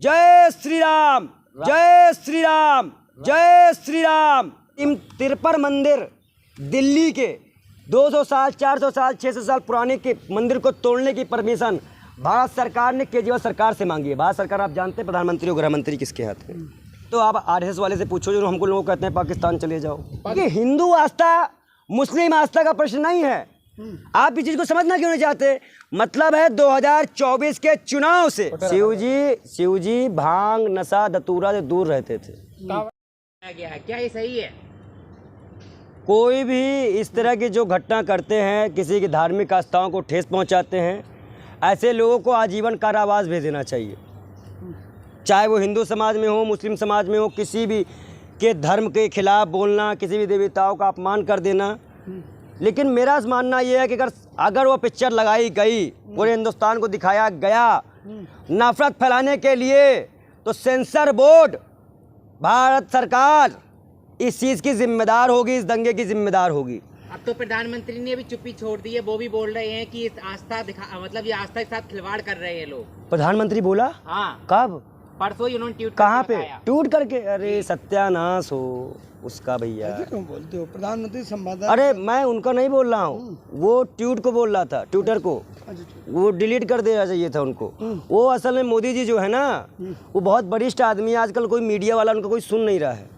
जय श्री राम, जय श्री राम, जय श्री राम। इन तिरपन मंदिर दिल्ली के 200 साल 400 साल 600 साल पुराने के मंदिर को तोड़ने की परमिशन भारत सरकार ने केजरीवाल सरकार से मांगी है। भारत सरकार आप जानते हैं प्रधानमंत्री और गृह मंत्री किसके हाथ में। तो आप आरएसएस वाले से पूछो जो हमको लोग कहते हैं पाकिस्तान चले जाओ। ये हिंदू आस्था मुस्लिम आस्था का प्रश्न नहीं है। आप इस चीज को समझना क्यों नहीं चाहते? मतलब है 2024 के चुनाव से शिवजी भांग नशा धतूरा से दूर रहते थे। क्या ये सही है? कोई भी इस तरह की जो घटना करते हैं, किसी की धार्मिक आस्थाओं को ठेस पहुंचाते हैं, ऐसे लोगों को आजीवन कारावास भेज देना चाहिए। चाहे वो हिंदू समाज में हो, मुस्लिम समाज में हो, किसी भी के धर्म के खिलाफ बोलना, किसी भी देवताओं का अपमान कर देना। लेकिन मेरा मानना ये है कि अगर वो पिक्चर लगाई गई, पूरे हिंदुस्तान को दिखाया गया नफरत फैलाने के लिए, तो सेंसर बोर्ड, भारत सरकार इस चीज़ की जिम्मेदार होगी, इस दंगे की जिम्मेदार होगी। अब तो प्रधानमंत्री ने भी चुप्पी छोड़ दी है। वो भी बोल रहे हैं कि इस आस्था मतलब ये आस्था के साथ खिलवाड़ कर रहे हैं लोग। प्रधानमंत्री बोला? हाँ, कब? परसों ही उन्होंने ट्वीट कहाँ पे ट्वीट करके? अरे सत्यानाश हो उसका भैया। क्यों बोलते हो? प्रधानमंत्री संवाददाता। अरे मैं उनका नहीं बोल रहा हूँ, वो ट्वीट को बोल रहा था, ट्विटर को। वो डिलीट कर देना चाहिए था उनको। वो असल में मोदी जी जो है ना, वो बहुत वरिष्ठ आदमी है। आजकल कोई मीडिया वाला उनका कोई सुन नहीं रहा है,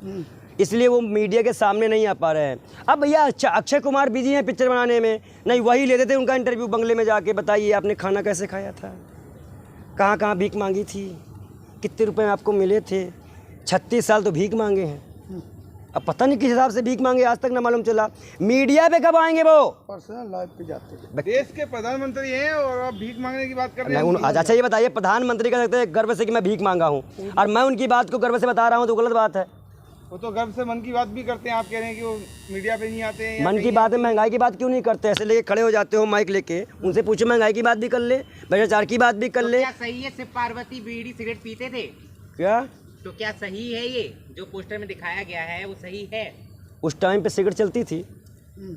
इसलिए वो मीडिया के सामने नहीं आ पा रहे हैं। अब भैया अक्षय कुमार बिजी हैं पिक्चर बनाने में, नहीं वही लेते थे उनका इंटरव्यू बंगले में जाके। बताइए आपने खाना कैसे खाया था, कहाँ कहाँ भीख मांगी थी, कितने रुपए आपको मिले थे। 36 साल तो भीख मांगे हैं। अब पता नहीं किस हिसाब से भीख मांगे, आज तक ना मालूम चला। मीडिया पे कब आएंगे वो? पर्सनल लाइफ पे जाते हैं। देश के प्रधानमंत्री हैं और आप भीख मांगने की बात कर रहे हैं। अच्छा ये बताइए, प्रधानमंत्री कह सकते हैं गर्व से कि मैं भीख मांगा हूँ, और मैं उनकी बात को गर्व से बता रहा हूँ, तो गलत बात है। वो तो गर्व से मन की बात भी करते हैं। आप कह रहे हैं कि वो मीडिया पे नहीं आते हैं। मन की बात है, महंगाई की बात क्यों नहीं करते? ऐसे लेके खड़े हो जाते हो माइक लेके, उनसे पूछो महंगाई की बात भी कर ले, भ्रष्टाचार की बात भी कर ले। क्या सही है शिव पार्वती बीड़ी सिगरेट पीते थे? क्या? तो क्या सही है ये जो पोस्टर में दिखाया गया है, वो सही है? उस टाइम पे सिगरेट चलती थी,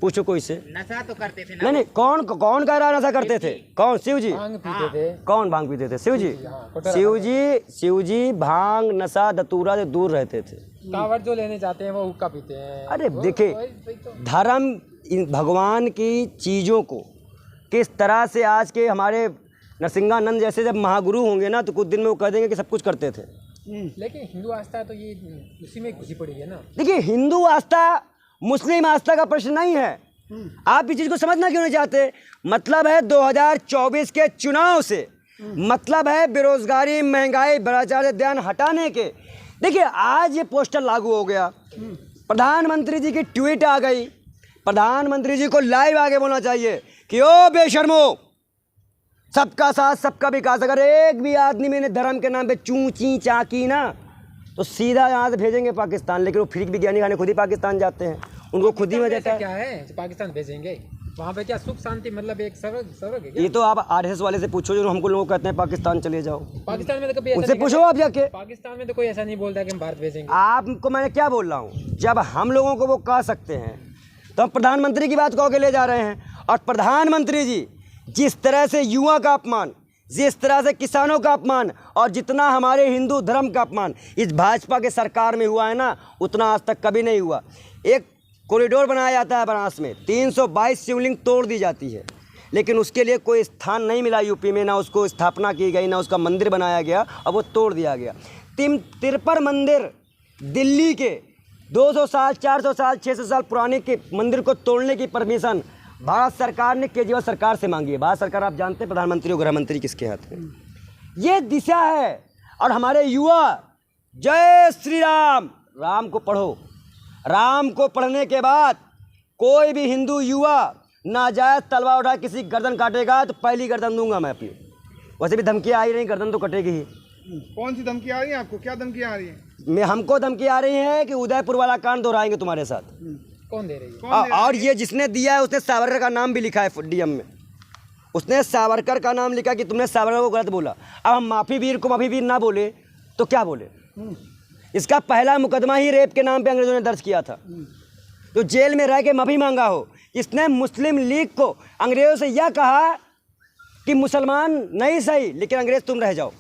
पूछो कोई से। नशा तो करते थे ना? नहीं, कौन कह रहा नशा करते थे? कौन? शिव जी भांग पीते थे। कौन भांग पीते थे? शिव जी भांग नशा धतूरा से दूर रहते थे। कांवड़ जो लेने जाते हैं वो हुक्का पीते हैं। अरे देखिए, धर्म भगवान की चीज़ों को किस तरह से आज के हमारे नरसिंहानंद जैसे जब महागुरु होंगे ना, तो कुछ दिन में वो कह देंगे कि सब कुछ करते थे। लेकिन हिंदू आस्था तो ये उसी में घुसी पड़ी है ना। देखिए, हिंदू आस्था मुस्लिम आस्था का प्रश्न नहीं है। आप इस चीज़ को समझना क्यों नहीं चाहते? मतलब है 2024 के चुनाव से, मतलब है बेरोजगारी, महंगाई, भ्रष्टाचार से ध्यान हटाने के। देखिए, आज ये पोस्टर लागू हो गया, प्रधानमंत्री जी की ट्वीट आ गई। प्रधानमंत्री जी को लाइव आगे बोलना चाहिए कि ओ बेशर्मो, सबका साथ सबका विकास। अगर एक भी आदमी मैंने धर्म के नाम पे चूं ची चा की ना, तो सीधा यहाँ से भेजेंगे पाकिस्तान। लेकिन वो फ्रीक विज्ञानी खाने खुद ही पाकिस्तान जाते हैं, उनको खुद ही मजा आता है। क्या है पाकिस्तान भेजेंगे? वहाँ पे क्या सुख शांति मतलब एक स्वर्ग है क्या? ये तो आप आरएसएस वाले से पूछो जो हमको लोग कहते हैं पाकिस्तान चले जाओ। पाकिस्तान में तो कभी उनसे पूछो आप जाके। पाकिस्तान में तो कोई ऐसा नहीं बोलता कि हम भारत भेजेंगे। आपको मैंने क्या बोल रहा हूँ, जब हम लोगों को वो कह सकते हैं तो हम प्रधानमंत्री की बात कह के ले जा रहे हैं। और प्रधानमंत्री जी जिस तरह से युवा का अपमान, जिस तरह से किसानों का अपमान, और जितना हमारे हिंदू धर्म का अपमान इस भाजपा के सरकार में हुआ है ना, उतना आज तक कभी नहीं हुआ। एक कॉरिडोर बनाया जाता है बनारस में, 322 शिवलिंग तोड़ दी जाती है, लेकिन उसके लिए कोई स्थान नहीं मिला यूपी में, ना उसको स्थापना की गई, ना उसका मंदिर बनाया गया, और वो तोड़ दिया गया। 53 मंदिर दिल्ली के 200 साल 400 साल 600 साल पुराने के मंदिर को तोड़ने की परमिशन भारत सरकार ने केजरीवाल सरकार से मांगी है। भारत सरकार आप जानते हैं प्रधानमंत्री और गृह मंत्री किसके हाथ में। ये दिशा है। और हमारे युवा जय श्री राम, राम को पढ़ो। राम को पढ़ने के बाद कोई भी हिंदू युवा नाजायज तलवार उठा किसी गर्दन काटेगा तो पहली गर्दन दूंगा मैं अपनी। वैसे भी धमकियाँ आ ही रही, गर्दन तो कटेगी ही। कौन सी धमकी आ रही है आपको? क्या धमकियाँ आ रही हैं? हमको धमकी आ रही है कि उदयपुर वाला कांड दोहराएंगे तुम्हारे साथ। कौन दे रही है? और ये जिसने दिया है उसने सावरकर का नाम भी लिखा है डीएम में। उसने सावरकर का नाम लिखा कि तुमने सावरकर को गलत बोला। अब हम माफी वीर को माफी वीर ना बोले तो क्या बोले? इसका पहला मुकदमा ही रेप के नाम पे अंग्रेजों ने दर्ज किया था, तो जेल में रह के माफी मांगा हो। इसने मुस्लिम लीग को अंग्रेजों से यह कहा कि मुसलमान नहीं सही, लेकिन अंग्रेज तुम रह जाओ।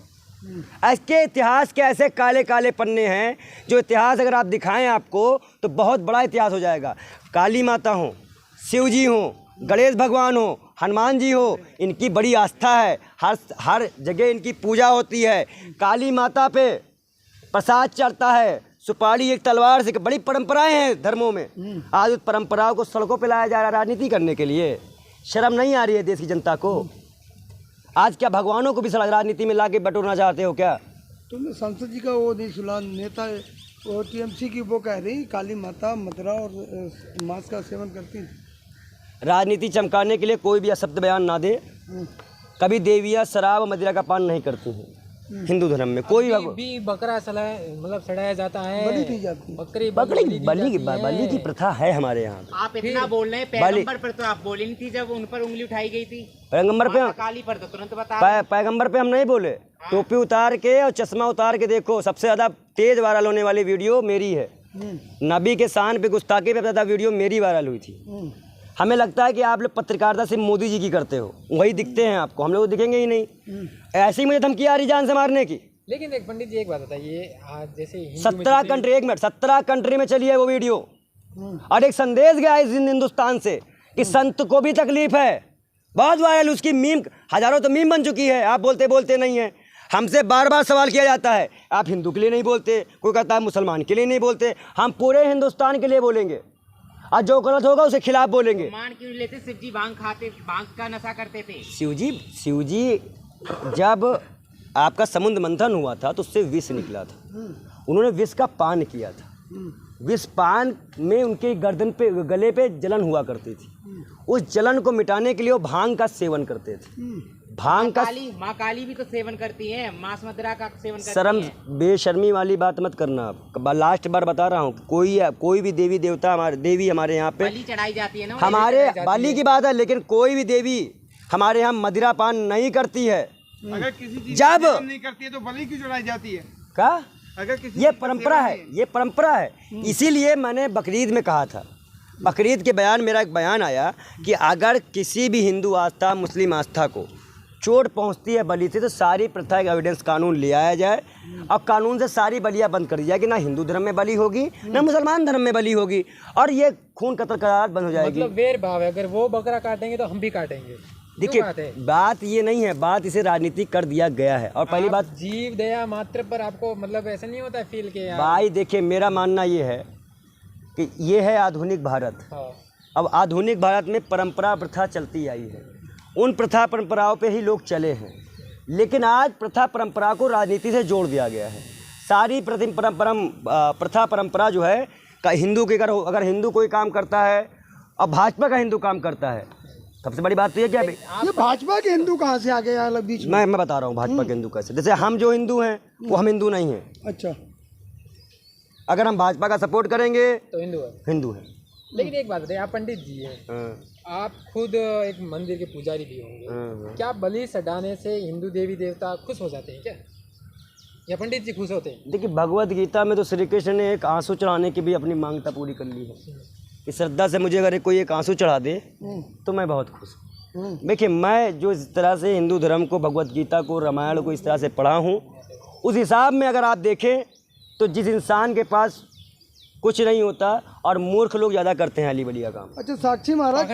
इसके इतिहास के ऐसे काले काले पन्ने हैं जो इतिहास अगर आप दिखाएं आपको तो बहुत बड़ा इतिहास हो जाएगा। काली माता हो, शिव जी हो, गणेश भगवान हो, हनुमान जी हो, इनकी बड़ी आस्था है। हर जगह इनकी पूजा होती है। काली माता पे प्रसाद चढ़ता है, सुपारी एक तलवार से, बड़ी परंपराएं हैं धर्मों में। आज उस परंपराओं को सड़कों पे लाया जा रहा है राजनीति करने के लिए। शर्म नहीं आ रही है देश की जनता को? आज क्या भगवानों को भी राजनीति में लाके बटोरना चाहते हो क्या? तुमने संसद जी का वो नहीं सुना, नेता वो टीएमसी की वो कह रही काली माता मदिरा और मांस का सेवन करती। राजनीति चमकाने के लिए कोई भी अशब्द बयान ना दे। कभी देवियाँ शराब और मदिरा का पान नहीं करती हैं हिंदू धर्म में। कोई भी बकरा मतलब सड़ाया जाता है, बलि दी जाती है। बकरी बलि की प्रथा है हमारे यहाँ। आप इतना बोल रहे हैं, पैगंबर पर तो आप बोली नहीं थी जब उन पर उंगली उठाई गई थी। पैगंबर पे काली पर तो तुरंत बता पैगंबर पे हम नहीं बोले। टोपी उतार के और चश्मा उतार के देखो, सबसे ज़्यादा तेज वायरल होने वाली वीडियो मेरी है। नबी के शान पे गुस्ताखी पे ज़्यादा वीडियो मेरी वायरल हुई थी। हमें लगता है कि आप लोग पत्रकारिता सिर्फ मोदी जी की करते हो, वही दिखते हैं आपको, हम लोग दिखेंगे ही नहीं। ऐसी मुझे धमकी आ रही जान से मारने की। लेकिन एक पंडित जी एक बात बताइए, आज जैसे 17 कंट्री, 1 मिनट, 17 कंट्री में चली है वो वीडियो और एक संदेश गया इस हिंदुस्तान से कि संत को भी तकलीफ है। बहुत वायरल, उसकी मीम हजारों तो मीम बन चुकी है। आप बोलते बोलते नहीं है। हमसे बार बार सवाल किया जाता है, आप हिंदू के लिए नहीं बोलते, कोई कहता है मुसलमान के लिए नहीं बोलते। हम पूरे हिंदुस्तान के लिए बोलेंगे और जो गलत होगा उसके खिलाफ बोलेंगे। मान क्यों लेते? शिव जी भांग खाते, भांग का नशा करते थे। शिव जी जब आपका समुद्र मंथन हुआ था तो उससे विष निकला था, उन्होंने विष का पान किया था। विष पान में उनके गर्दन पे, गले पे जलन हुआ करती थी। उस जलन को मिटाने के लिए वो भांग का सेवन करते थे। भांग का माँ काली भी तो सेवन करती है, मांस मदिरा का सेवन करती शर्म है। बेशर्मी वाली बात मत करना। आप लास्ट बार बता रहा हूँ, कोई भी देवी देवता देवी हमारे यहाँ पे बलि चढ़ाई जाती है ना, हमारे बलि की बात है, लेकिन कोई भी देवी हमारे यहाँ मदिरा पान नहीं करती है। अगर किसी चीज जब नहीं करती है तो बलि क्यों चढ़ाई जाती है? क्या अगर किसी ये परंपरा है, ये परंपरा है। इसीलिए मैंने बकरीद में कहा था, बकरीद के बयान मेरा एक बयान आया कि अगर किसी भी हिंदू आस्था मुस्लिम आस्था को चोट पहुंचती है बलि से तो सारी प्रथा का एविडेंस कानून ले आया जाए और कानून से सारी बलियां बंद कर दी जाए कि ना हिंदू धर्म में बलि होगी ना मुसलमान धर्म में बलि होगी और ये खून कत्ल करार बंद हो जाएगी। मतलब वेर भाव है, अगर वो बकरा काटेंगे तो हम भी काटेंगे। देखिए बात ये नहीं है, बात इसे राजनीति कर दिया गया है। और पहली बात, जीव दया मात्र पर आपको मतलब ऐसा नहीं होता फील के भाई देखिए मेरा मानना ये है कि ये है आधुनिक भारत। अब आधुनिक भारत में परंपरा प्रथा चलती आई है, उन प्रथा परंपराओं पे ही लोग चले हैं। लेकिन आज प्रथा परंपरा को राजनीति से जोड़ दिया गया है। सारी प्रथा परंपरा जो है का हिंदू के अगर हिंदू कोई काम करता है और भाजपा का हिंदू काम करता है, सबसे बड़ी बात तो ये क्या भाई, ये भाजपा के हिंदू कहाँ से आ गए अलग बीच में? मैं बता रहा हूँ भाजपा के हिंदू कैसे। जैसे हम जो हिंदू हैं वो हम हिंदू नहीं हैं। अच्छा, अगर हम भाजपा का सपोर्ट करेंगे तो हिंदू है। लेकिन एक बात बताइए, आप पंडित जी हैं, आप खुद एक मंदिर के पुजारी भी होंगे, क्या बलि चढ़ाने से हिंदू देवी देवता खुश हो जाते हैं क्या, या पंडित जी खुश होते हैं? देखिए भगवत गीता में तो श्री कृष्ण ने एक आंसू चढ़ाने की भी अपनी मांगता पूरी कर ली है कि श्रद्धा से मुझे अगर कोई एक आंसू चढ़ा दे तो मैं बहुत खुश हूँ। देखिए मैं जो इस तरह से हिंदू धर्म को, भगवत गीता को, रामायण को इस तरह से पढ़ा हूँ, उस हिसाब में अगर आप देखें तो जिस इंसान के पास कुछ नहीं होता और मूर्ख लोग ज़्यादा करते हैं अली बली का काम। अच्छा साक्षी महाराज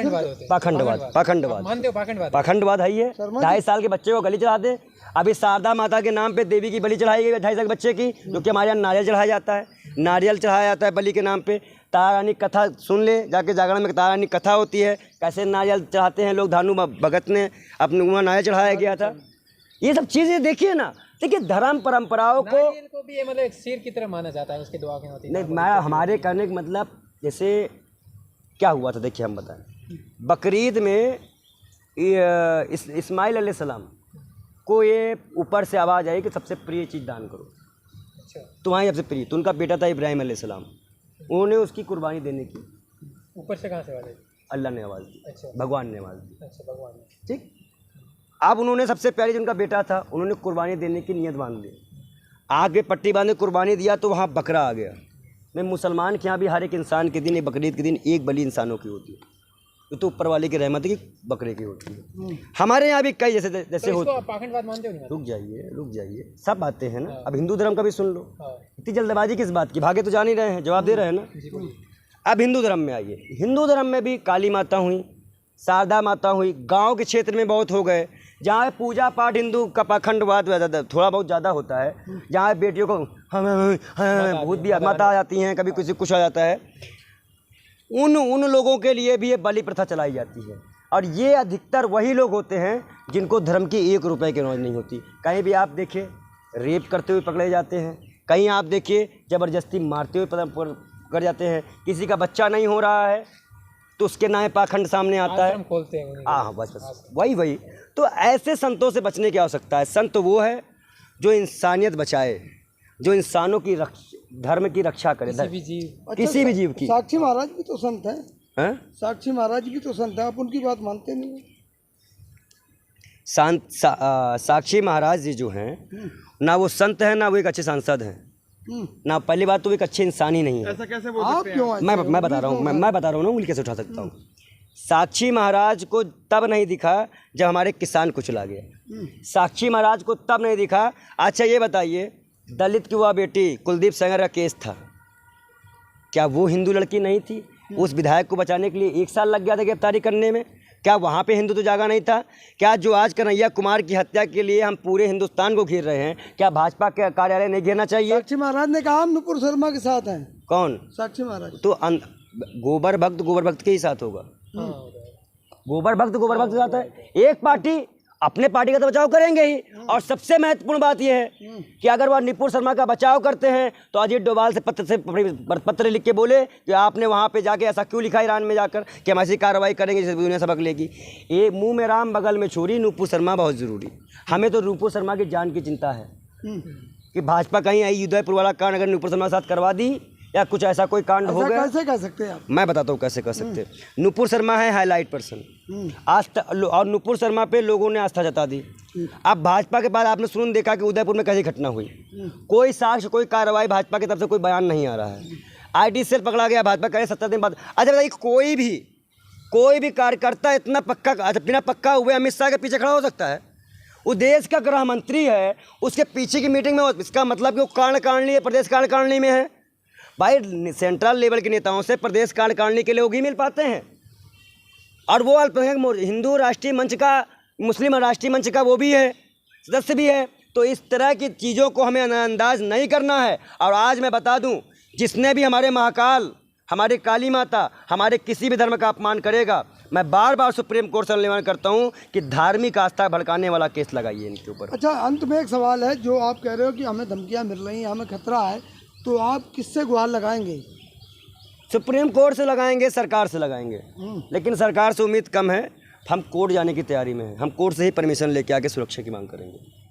पाखंडवाद है ये। 2.5 साल के बच्चे को बलि चढ़ा दे। अभी शारदा माता के नाम पे देवी की बलि चढ़ाई गई 2.5 साल के बच्चे की, जो कि हमारे यहाँ नारियल चढ़ाया जाता है, नारियल चढ़ाया जाता है बलि के नाम पे। तारा रानी कथा सुन ले जाके, जागरण में तारा रानी कथा होती है, कैसे नारियल चढ़ाते हैं लोग। धानु भगत ने अपने वहाँ नारियल चढ़ाया गया था। ये सब चीज़ें देखिए ना, देखिए धर्म परंपराओं को भी मतलब एक सिर की तरह माना जाता है, उसके दुआ की होती है। नहीं, मैं हमारे कहने का मतलब जैसे क्या हुआ था, देखिए हम बताएं। बकरीद में इस्माइल अलैहिस्सलाम को ये ऊपर से आवाज़ आई कि सबसे प्रिय चीज़ दान करो, तुम्हारी सबसे प्रिय। तो उनका बेटा था इब्राहिम अलैहिस्सलाम, उन्होंने उसकी कुर्बानी देने की ऊपर से कहाँ से आवाज़ आई? अल्लाह ने आवाज़ दी। अच्छा, भगवान ने आवाज़ दी। अच्छा, भगवान ने। ठीक। अब उन्होंने सबसे पहले जो उनका बेटा था उन्होंने कुर्बानी देने की नियत बांध ली, आगे पट्टी बांधे कुर्बानी दिया तो वहाँ बकरा आ गया। मैं मुसलमान के यहाँ भी हर एक इंसान के दिन, एक बकरीद के दिन एक बलि इंसानों की होती है। ये तो ऊपर वाले की रहमत है कि बकरे की होती है। हमारे यहाँ भी कई जैसे जैसे तो होते। इसको आप पाखंडवाद मानते हो नहीं मानते? रुक जाइए, सब बातें हैं ना। अब हिंदू धर्म का भी सुन लो। हाँ। इतनी जल्दबाजी किस बात की, भागे तो जान ही रहे हैं, जवाब दे रहे हैं ना। जी बोलिए। अब हिंदू धर्म में आइए। हिंदू धर्म में भी काली माता हुई, शारदा माता हुई, गांव के क्षेत्र में बहुत हो गए जहाँ पूजा पाठ हिंदू का पाखंडवाद थोड़ा बहुत ज़्यादा होता है, जहाँ बेटियों को भूत भी माता आ जाती हैं, कभी किसी कुछ आ जाता है, उन लोगों के लिए भी ये बलि प्रथा चलाई जाती है। और ये अधिकतर वही लोग होते हैं जिनको धर्म की 1 रुपए की नॉलेज नहीं होती। कहीं भी आप देखिए रेप करते हुए पकड़े जाते हैं, कहीं आप देखिए ज़बरदस्ती मारते हुए पकड़ जाते हैं। किसी का बच्चा नहीं हो रहा है तो उसके नाम पाखंड सामने आता है। आश्रम खोलते हैं उन्हीं हाँ, बस वही। तो ऐसे संतों से बचने की आवश्यकता है। संत वो है जो इंसानियत बचाए, जो इंसानों की धर्म की रक्षा करे, किसी भी जीव। किसी भी जीव की। साक्षी महाराज भी तो संत हैं। हैं? साक्षी महाराज भी तो संत हैं, आप उनकी बात मानते नहीं हैं। साक्षी महाराज जी जो हैं ना वो संत हैं ना वो एक अच्छे सांसद हैं ना। पहली बात तो वो एक अच्छे इंसान ही नहीं है। ऐसा कैसे बोल आप सकते हैं? क्यों मैं बता रहा हूँ, मैं बता रहा हूँ ना उंगली कैसे उठा सकता हूँ। साक्षी महाराज को तब नहीं दिखा जब हमारे किसान कुचला गया। साक्षी महाराज को तब नहीं दिखा। अच्छा ये बताइए, दलित की वह बेटी कुलदीप सेंगर का केस था, क्या वो हिंदू लड़की नहीं थी? उस विधायक को बचाने के लिए 1 साल लग गया था गिरफ्तारी करने में। क्या वहाँ पे हिंदू तो जागा नहीं था? क्या जो आज कन्हैया कुमार की हत्या के लिए हम पूरे हिंदुस्तान को घेर रहे हैं, क्या भाजपा के कार्यालय नहीं घेरना चाहिए? साक्षी महाराज ने कहा हम नुपुर शर्मा के साथ हैं। कौन? साक्षी महाराज। तो गोबर भक्त के ही साथ होगा। गोबर भक्त के साथ है। एक पार्टी अपने पार्टी का तो बचाव करेंगे ही, और सबसे महत्वपूर्ण बात यह है कि अगर वह नुपुर शर्मा का बचाव करते हैं तो अजीत डोभाल से पत्र लिख के बोले कि आपने वहाँ पे जाके ऐसा क्यों लिखा ईरान में जाकर कि हम ऐसी कार्रवाई करेंगे जिससे दुनिया सबक लेगी। ये मुंह में राम बगल में छुरी, नुपुर शर्मा बहुत ज़रूरी। हमें तो नुपुर शर्मा की जान की चिंता है कि भाजपा कहीं आई उदयपुर वाला कांड अगर नुपुर शर्मा के साथ करवा दी या कुछ ऐसा कोई कांड हो गया। कैसे कर सकते हैं आप? मैं बताता हूँ कैसे कर सकते हैं। नुपुर शर्मा है हाईलाइट पर्सन, और नुपुर शर्मा पे लोगों ने आस्था जता दी। अब भाजपा के बाद आपने सुन देखा कि उदयपुर में कैसी घटना हुई, कोई साक्ष्य कोई कार्रवाई भाजपा की तरफ से कोई बयान नहीं आ रहा है। IT सेल पकड़ा गया, भाजपा कहे 70 दिन बाद। अच्छा बताइए, कोई भी कार्यकर्ता इतना पक्का बिना पक्का हुए अमित शाह के पीछे खड़ा हो सकता है? वो देश का गृह मंत्री है, उसके पीछे की मीटिंग में इसका मतलब कि वो कार्यकारिणी प्रदेश कार्यकारिणी में है। भाई सेंट्रल लेवल के नेताओं से प्रदेश कार्यकारिणी के लोग ही मिल पाते हैं, और वो अल्पसंख्यक हिंदू राष्ट्रीय मंच का, मुस्लिम राष्ट्रीय मंच का वो भी है, सदस्य भी है। तो इस तरह की चीज़ों को हमें नज़रअंदाज नहीं करना है। और आज मैं बता दूं, जिसने भी हमारे महाकाल, हमारे काली माता, हमारे किसी भी धर्म का अपमान करेगा, मैं बार बार सुप्रीम कोर्ट से निवेदन करता हूं कि धार्मिक आस्था भड़काने वाला केस लगाइए इनके ऊपर। अच्छा, अंत में एक सवाल है, जो आप कह रहे हो कि हमें धमकियाँ मिल रही हैं, हमें खतरा है, तो आप किससे गुहार लगाएंगे? सुप्रीम कोर्ट से लगाएंगे, सरकार से लगाएंगे, लेकिन सरकार से उम्मीद कम है। हम कोर्ट जाने की तैयारी में हैं। हम कोर्ट से ही परमिशन लेके आके सुरक्षा की मांग करेंगे।